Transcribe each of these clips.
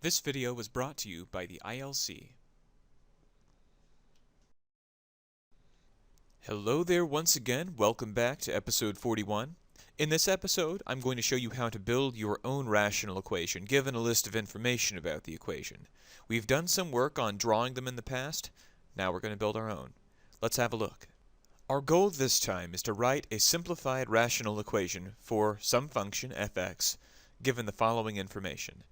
This video was brought to you by the ILC. Hello there once again, welcome back to episode 41. In this episode, I'm going to show you how to build your own rational equation, given a list of information about the equation. We've done some work on drawing them in the past, now we're going to build our own. Let's have a look. Our goal this time is to write a simplified rational equation for some function fx, given the following information.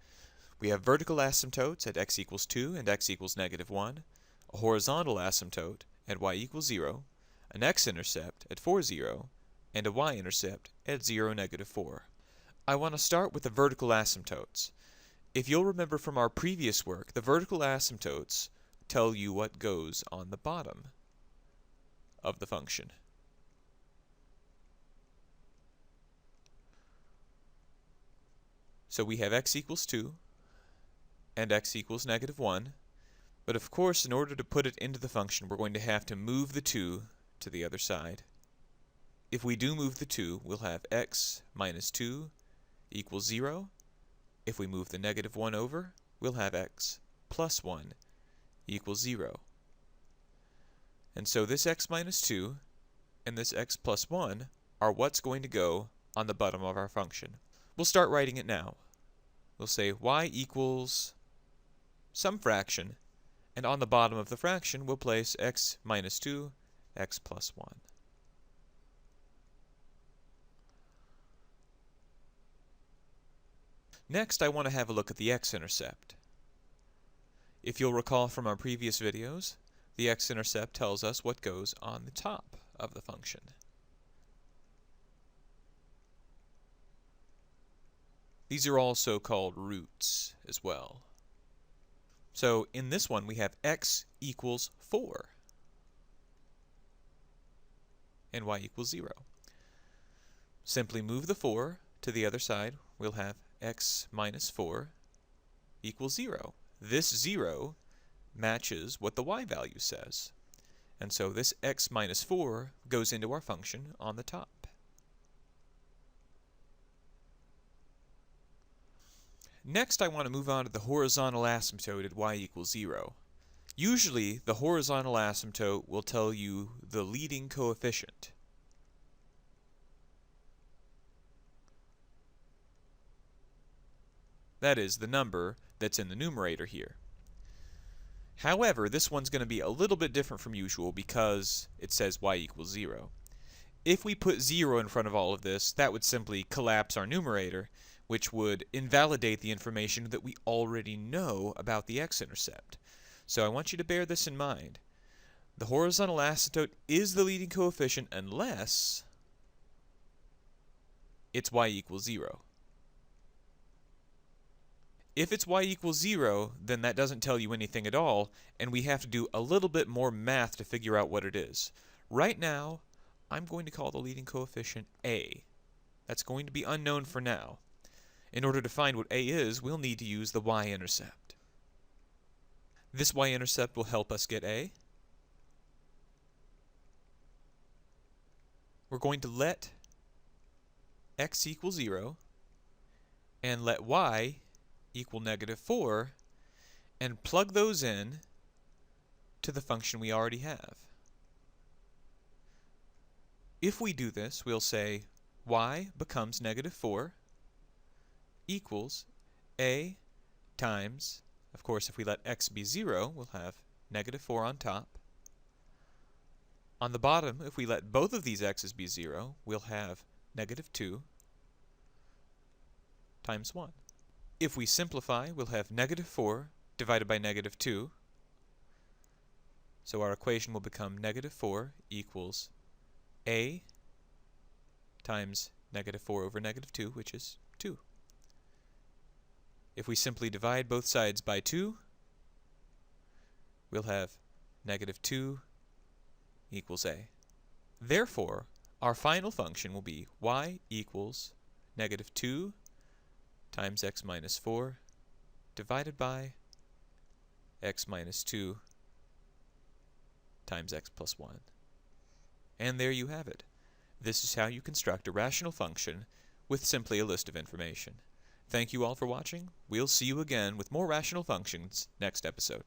We have vertical asymptotes at x equals 2 and x equals -1, a horizontal asymptote at y equals 0, an x-intercept at 4, 0, and a y-intercept at 0, -4. I want to start with the vertical asymptotes. If you'll remember from our previous work, the vertical asymptotes tell you what goes on the bottom of the function. So we have x equals 2 and x equals -1, but of course in order to put it into the function we're going to have to move the 2 to the other side. If we do move the 2, we'll have x minus 2 equals 0. If we move the -1 over, we'll have x plus 1 equals 0. And so this x minus 2 and this x plus 1 are what's going to go on the bottom of our function. We'll start writing it now. We'll say y equals some fraction, and on the bottom of the fraction we'll place x minus 2, x plus 1. Next, I want to have a look at the x-intercept. If you'll recall from our previous videos, the x-intercept tells us what goes on the top of the function. These are also called roots as well. So in this one we have x equals 4 and y equals 0. Simply move the 4 to the other side, we'll have x minus 4 equals 0. This 0 matches what the y value says. And so this x minus 4 goes into our function on the top. Next, I want to move on to the horizontal asymptote at y equals 0. Usually, the horizontal asymptote will tell you the leading coefficient. That is, the number that's in the numerator here. However, this one's going to be a little bit different from usual because it says y equals 0. If we put 0 in front of all of this, that would simply collapse our numerator, which would invalidate the information that we already know about the x-intercept. So I want you to bear this in mind. The horizontal asymptote is the leading coefficient unless it's y equals 0. If it's y equals 0, then that doesn't tell you anything at all, and we have to do a little bit more math to figure out what it is. Right now, I'm going to call the leading coefficient a. That's going to be unknown for now. In order to find what a is, we'll need to use the y-intercept. This y-intercept will help us get a. We're going to let x equal 0 and let y equal -4 and plug those in to the function we already have. If we do this, we'll say y becomes -4 equals a times, of course if we let x be 0, we'll have -4 on top. On the bottom, if we let both of these x's be 0, we'll have -2 times 1. If we simplify, we'll have -4 divided by -2. So our equation will become -4 equals a times -4 over -2, which is 2. If we simply divide both sides by 2, we'll have -2 equals a. Therefore, our final function will be y equals -2 times x minus 4 divided by x minus 2 times x plus 1. And there you have it. This is how you construct a rational function with simply a list of information. Thank you all for watching. We'll see you again with more rational functions next episode.